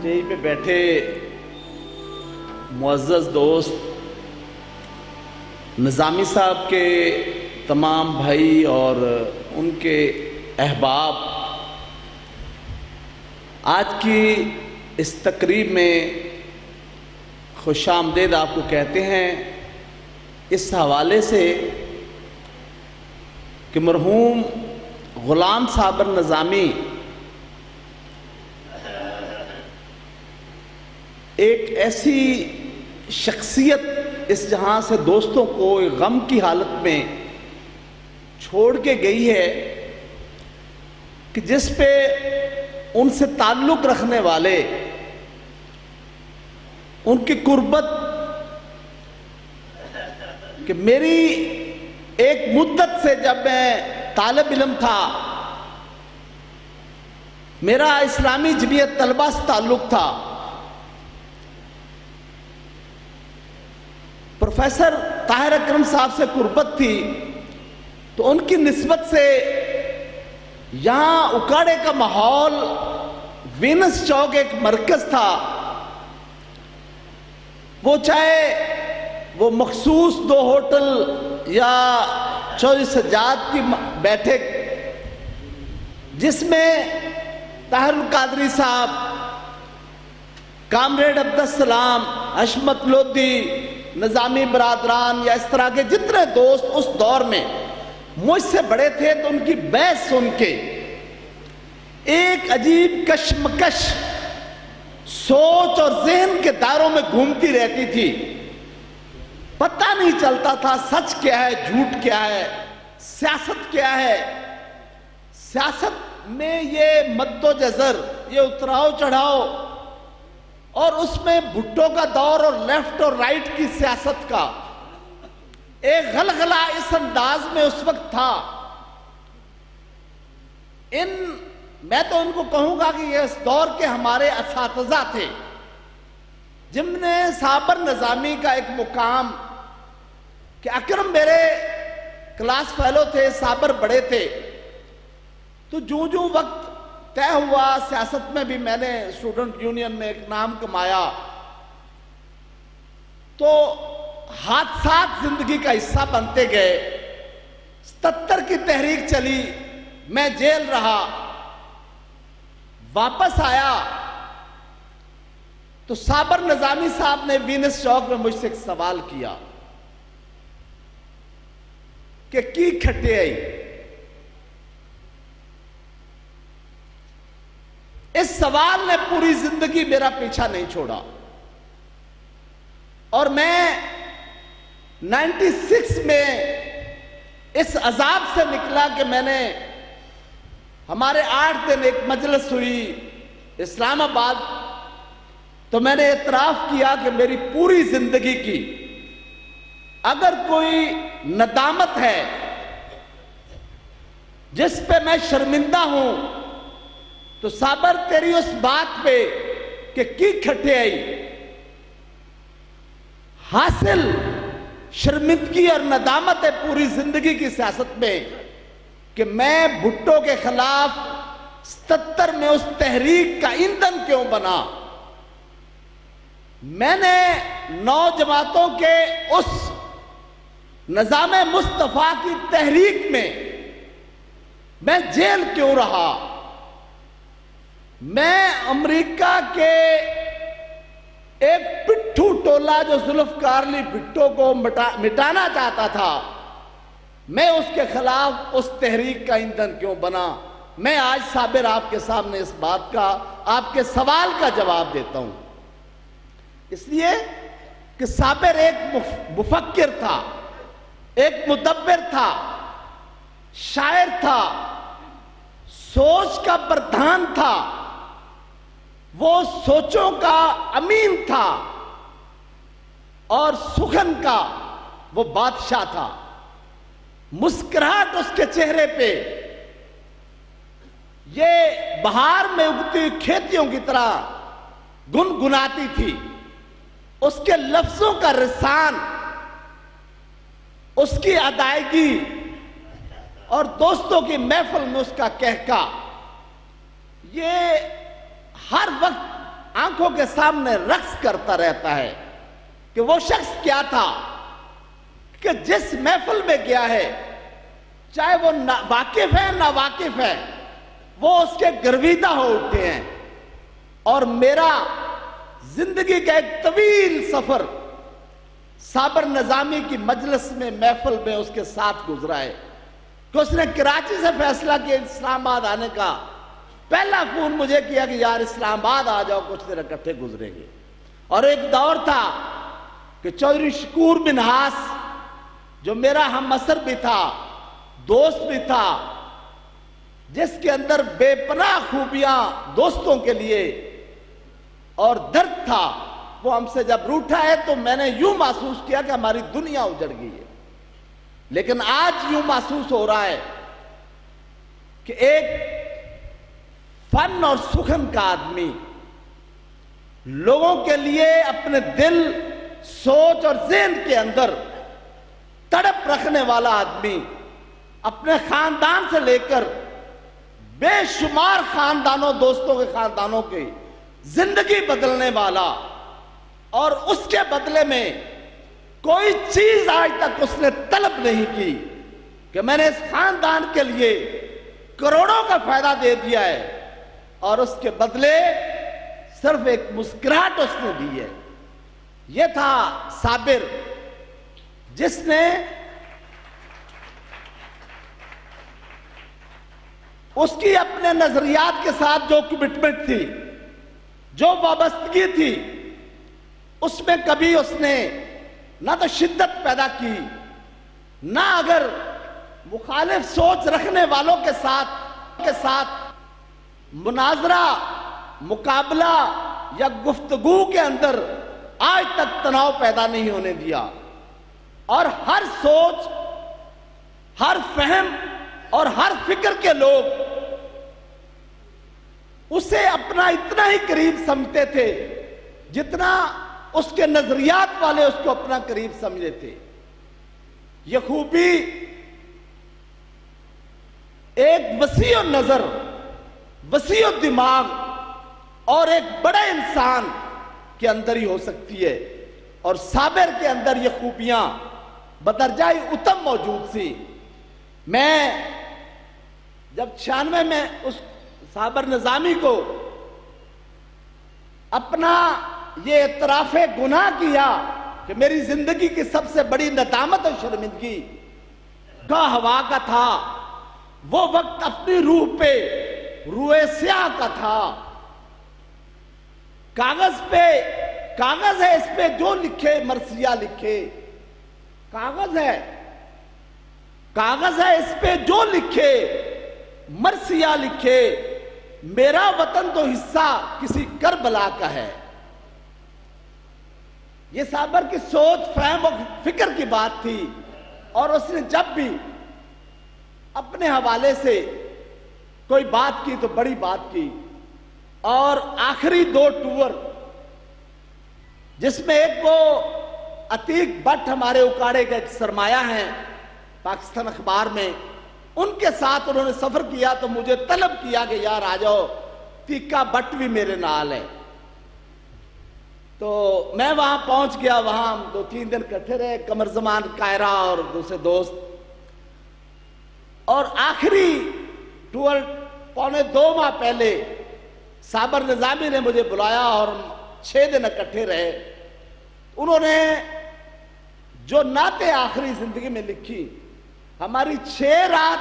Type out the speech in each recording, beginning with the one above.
Stage पे बैठे मुअज़्ज़ज़ दोस्त, निज़ामी साहब के तमाम भाई और उनके अहबाब, आज की इस तकरीब में खुशामदीद आपको कहते हैं इस हवाले से कि मरहूम ग़ुलाम साबर निज़ामी एक ऐसी शख्सियत इस जहां से दोस्तों को गम की हालत में छोड़ के गई है कि जिस पे उनसे ताल्लुक़ रखने वाले, उनकी कुर्बत, कि मेरी एक मुद्दत से जब मैं तालिब इल्म था, मेरा इस्लामी जमीयत तलबा से ताल्लुक़ था, प्रोफेसर ताहिर अकरम साहब से कुर्बत थी, तो उनकी निस्बत से यहाँ उकाड़े का माहौल, वीनस चौक एक मरकज़ था, वो चाहे वो मखसूस 2 होटल या चौधरी सज्जाद की बैठक जिसमें ताहिरुल कादरी साहब, कामरेड अब्दुस्सलाम, हशमत लोधी, निज़ामी बरादरान या इस तरह के जितने दोस्त उस दौर में मुझसे बड़े थे, तो उनकी बहस सुन के एक अजीब कशमकश सोच और जहन के दायरों में घूमती रहती थी। पता नहीं चलता था सच क्या है, झूठ क्या है, सियासत क्या है। सियासत में ये मद्दोजज़र, ये उतराव चढ़ाव, और उसमें भुट्टो का दौर और लेफ्ट और राइट की सियासत का एक गलगला इस अंदाज में उस वक्त था। मैं तो उनको कहूंगा कि ये इस दौर के हमारे असातिज़ा थे, जिनने साबर निज़ामी का एक मुकाम, कि अकरम मेरे क्लास फेलो थे, साबर बड़े थे, तो जो जो वक्त तय हुआ, सियासत में भी मैंने स्टूडेंट यूनियन में एक नाम कमाया, तो हादसात जिंदगी का हिस्सा बनते गए। 77 की तहरीक चली, मैं जेल रहा, वापस आया तो साबर निज़ामी साहब ने वीनस चौक में मुझसे एक सवाल किया कि की खट्टे आई। इस सवाल ने पूरी जिंदगी मेरा पीछा नहीं छोड़ा, और मैं 96 में इस अजाब से निकला कि मैंने, हमारे 8 दिन एक मजलिस हुई इस्लामाबाद, तो मैंने एतराफ़ किया कि मेरी पूरी जिंदगी की अगर कोई नदामत है जिस पे मैं शर्मिंदा हूं, तो साबर तेरी उस बात पे कि की खट्टे आई, हासिल शर्मिंदगी और नदामत है पूरी जिंदगी की सियासत में कि मैं भुट्टो के खिलाफ 77 में उस तहरीक का ईंधन क्यों बना। मैंने 9 जमातों के उस निज़ामे मुस्तफ़ा की तहरीक में मैं जेल क्यों रहा। मैं अमेरिका के एक पिट्ठू टोला जो जुल्फ़कार अली भुट्टो को मिटाना चाहता था, मैं उसके खिलाफ उस तहरीक का ईंधन क्यों बना। मैं आज साबिर आपके सामने इस बात का, आपके सवाल का जवाब देता हूं, इसलिए कि साबिर एक मुफक्किर था, एक मुदब्बिर था, शायर था, सोच का प्रधान था, वो सोचों का अमीन था और सुखन का वो बादशाह था। मुस्कुराहट उसके चेहरे पे ये बहार में उगती खेतियों की तरह गुनगुनाती थी। उसके लफ्जों का रिसान, उसकी अदायगी और दोस्तों की महफिल में उसका कहका, ये हर वक्त आंखों के सामने रक्स करता रहता है कि वो शख्स क्या था कि जिस महफिल में गया है, चाहे वो वाकिफ है ना वाकिफ है, वो उसके गर्विदा हो उठते हैं। और मेरा जिंदगी का एक तवील सफर साबर निजामी की मजलिस में, महफिल में उसके साथ गुजरा है कि उसने कराची से फैसला किया इस्लामाबाद आने का। पहला फोन मुझे किया कि यार इस्लामाबाद आ जाओ, कुछ देर इकट्ठे गुजरेंगे। और एक दौर था कि चौधरी शकूर मिन्हास, जो मेरा हम असर भी था, दोस्त भी था, जिसके अंदर बेपनाह खूबियां दोस्तों के लिए और दर्द था, वो हमसे जब रूठा है तो मैंने यूं महसूस किया कि हमारी दुनिया उजड़ गई है। लेकिन आज यूं महसूस हो रहा है कि एक फन और सुखन का आदमी, लोगों के लिए अपने दिल, सोच और ज़हन के अंदर तड़प रखने वाला आदमी, अपने खानदान से लेकर बेशुमार खानदानों, दोस्तों के खानदानों की जिंदगी बदलने वाला, और उसके बदले में कोई चीज आज तक उसने तलब नहीं की कि मैंने इस खानदान के लिए करोड़ों का फायदा दे दिया है, और उसके बदले सिर्फ एक मुस्कुराहट उसने दी है। यह था साबिर, जिसने उसकी अपने नजरियात के साथ जो कमिटमेंट थी, जो वाबस्तगी थी, उसमें कभी उसने ना तो शिद्दत पैदा की, ना अगर मुखालिफ सोच रखने वालों के साथ मुनाजरा, मुकाबला या गुफ्तगू के अंदर आज तक तनाव पैदा नहीं होने दिया। और हर सोच, हर फहम और हर फिक्र के लोग उसे अपना इतना ही करीब समझते थे जितना उसके नजरियात वाले उसको अपना करीब समझे थे। यह खूबी एक वसी नजर, वसी दिमाग और एक बड़े इंसान के अंदर ही हो सकती है, और साबिर के अंदर ये खूबियां बदरजाई उत्तम मौजूद सी। मैं जब 96 में उस साबिर निजामी को अपना ये इतराफे गुनाह किया कि मेरी जिंदगी की सबसे बड़ी नदामत और शर्मिंदगी का हवा का था, वो वक्त अपनी रूह पे रूए स्याह का था। कागज है, इस पे जो लिखे मरसिया लिखे, कागज है इस पे जो लिखे मरसिया लिखे, मेरा वतन तो हिस्सा किसी करबला का है। यह साबिर की सोच, फहम और फिक्र की बात थी, और उसने जब भी अपने हवाले से कोई बात की तो बड़ी बात की। और आखिरी 2 टूर, जिसमें एक वो अतीक भट्ट हमारे उकाड़े का एक सरमाया है पाकिस्तान अखबार में, उनके साथ उन्होंने सफर किया तो मुझे तलब किया कि यार आ जाओ, तीका भट्ट भी मेरे नाल है। तो मैं वहां पहुंच गया, वहां हम 2-3 दिन इकट्ठे रहे, कमर जमान कायरा और दूसरे दोस्त। और आखिरी टूर 2.25 माह पहले साबिर निजामी ने मुझे बुलाया और 6 दिन इकट्ठे रहे। उन्होंने जो नाते आखिरी जिंदगी में लिखी, हमारी 6 रात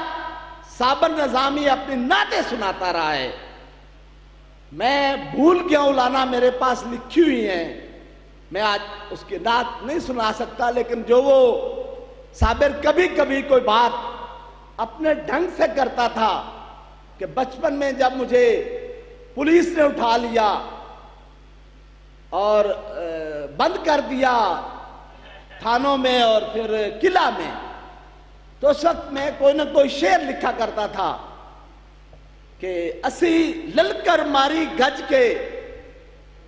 साबिर निजामी अपनी नाते सुनाता रहा है। मैं भूल गया हूं लाना, मेरे पास लिखी हुई है, मैं आज उसकी नात नहीं सुना सकता। लेकिन जो वो साबिर कभी कभी कोई बात अपने ढंग से करता था कि बचपन में जब मुझे पुलिस ने उठा लिया और बंद कर दिया थानों में और फिर किला में, तो उस वक्त में कोई ना कोई शेर लिखा करता था कि असी ललकर मारी गज के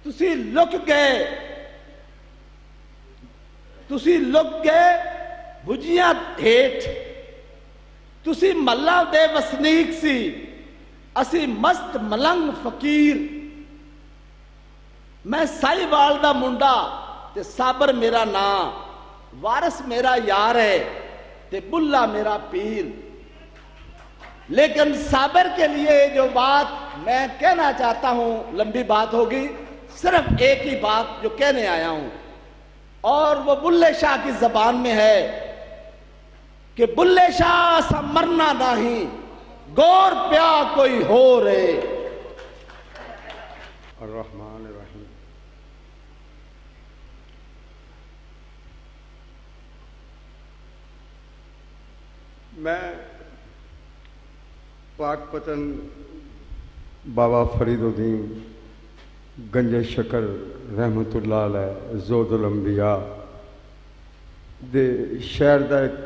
तुसी लुक गए भुजिया हेठ, तुसी मल्ला दे वसनीक सी असी मस्त मलंग फकीर। मैं साहिवाल दा मुंडा ते साबर मेरा नां, वारिस मेरा यार है ते बुल्ला मेरा पीर। लेकिन साबर के लिए जो बात मैं कहना चाहता हूं, लंबी बात होगी, सिर्फ एक ही बात जो कहने आया हूं, और वो बुल्ले शाह की जबान में है कि बुल्ले शाह सा मरना नहीं, गौर प्या कोई हो रे। अर्रहमान अर्रहीम। मैं पाकपतन बाबा फरीदुद्दीन गंजे शकर रहमतुल्लाह अलैह ज़ोदुल अंबिया दे शहर का एक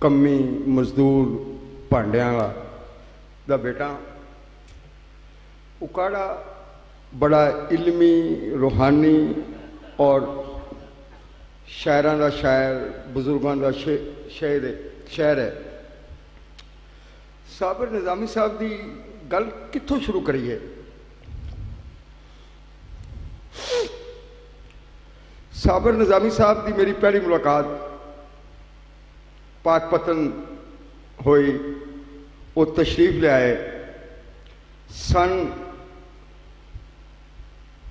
कमी मजदूर भांडियां दा बेटा। उकाड़ा बड़ा इल्मी, रूहानी और शायरां दा शायर, बुजुर्गों का शहर है। साबिर निज़ामी साहब की गल कित्थों शुरू करिए। साबिर निज़ामी साहब की मेरी पहली मुलाकात पाकपतन हुई। वो तशरीफ ले आए सन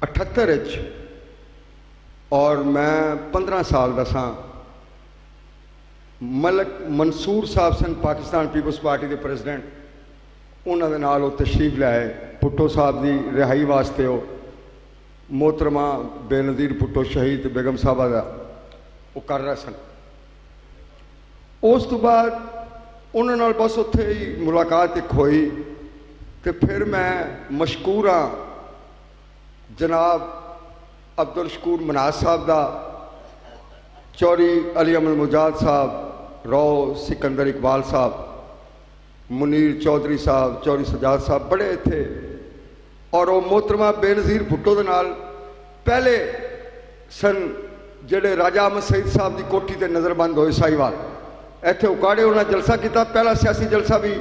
78 और मैं 15 साल का सा। मलक मंसूर साहब सन पाकिस्तान पीपल्स पार्टी के प्रेजिडेंट, उन्होंने नाल वो तशरीफ ले आए भुट्टो साहब की रिहाई वास्ते। वो मोहतरमा बेनज़ीर भुट्टो शहीद बेगम साहबा का वो कर रहे सन। उस तो बाद उन्होंने बस उत्थे ही मुलाकात एक हुई। तो फिर मैं मशकूर हाँ जनाब अब्दुल शकूर मनाज साहब का, चौरी अली अमल मुजाद साहब, रो सिकंदर इकबाल साहब, मुनीर चौधरी साहब, चौरी सजाद साहब बड़े थे। और वो मोहतरमा बेनज़ीर भुट्टो के नाल पहले सन जेडे राजा अहमद सईद साहब की कोठी ते नज़रबंद होए साहिवाल। इत्थे उकाड़े उन्हें जलसा किया, पहला सियासी जलसा भी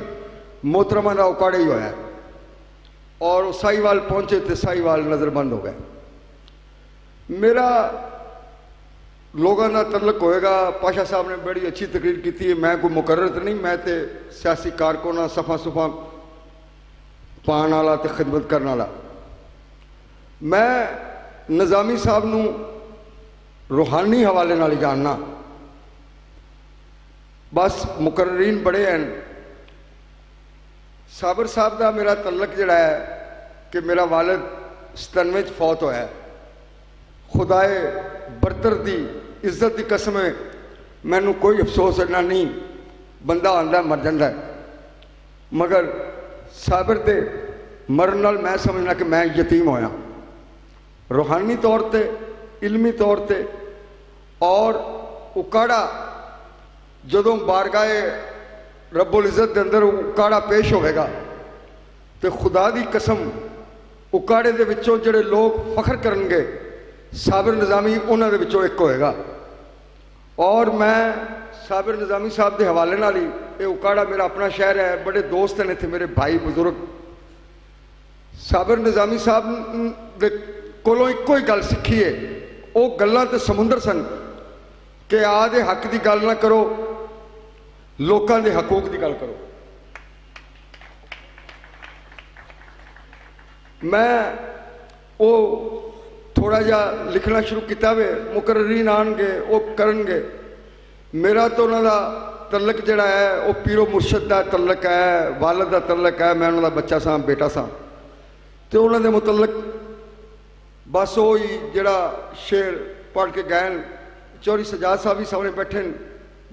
मोहतरमा का उकाड़े ही होया। और साहिवाल पहुंचे तो साहिवाल नज़रबंद हो गए। मेरा लोगों का तल्लक होएगा, पाशा साहब ने बड़ी अच्छी तकरीर की है। मैं कोई मुकर्रर तो नहीं, मैं तो सियासी कारकुन हाँ, सफ़ा सुफा पाने वाला तो खिदमत करने वाला। मैं निज़ामी साहब नूं रूहानी हवाले नाल ही जानना। बस मुकर्रीन बड़े हैं। साबिर साहब का मेरा तल्लक जड़ा है कि मेरा वालिद 97 फौत होया। खुदाए बरतर की इज्जत की कसम है, मैनू कोई अफसोस इन्ना नहीं, बंदा आंदा मर जाता है। मगर साबिर के मरन नाल मैं समझना कि मैं यतीम होया, रूहानी तौर पर, इलमी तौर पर। और उकाड़ा जदों बारगाहे रब्बुल इज़्ज़त के अंदर उकाड़ा पेश होगा तो खुदा की कसम उकाड़े दे विचों जिहड़े लोग फख्र करनगे साबिर निज़ामी उन्हां दे विचों एक होएगा। और मैं साबिर निज़ामी साहब के हवाले नाल ही, ये उकाड़ा मेरा अपना शहर है, बड़े दोस्त हैं इत्थे मेरे भाई बुजुर्ग। साबिर निज़ामी साहब दे कोलों इक्को ही गल सीखी है। वो गल्लां ते समुंदर सन कि आदे हक की गल ना करो, लोगों के हकूक की गल करो। मैं वो थोड़ा जा लिखना शुरू किया वे, मुकर्रीन आएंगे वो करनगे। मेरा तो उन्हों का तल्लक जड़ा है वो पीरो मुर्शद का तल्लक है, वालद का तल्लक है। मैं उन्होंने बच्चा सा, बेटा सा। तो उन्होंने मुतल्लक बस वो ही जड़ा शेर पढ़ के गए। चौरी सजाद साहब भी सामने बैठे,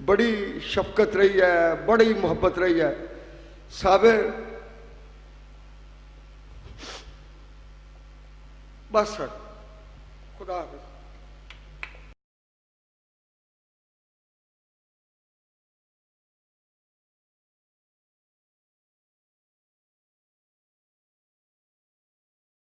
बड़ी शफकत रही है, बड़ी मुहब्बत रही है। साबिर बस सर, खुदा हाफिज़।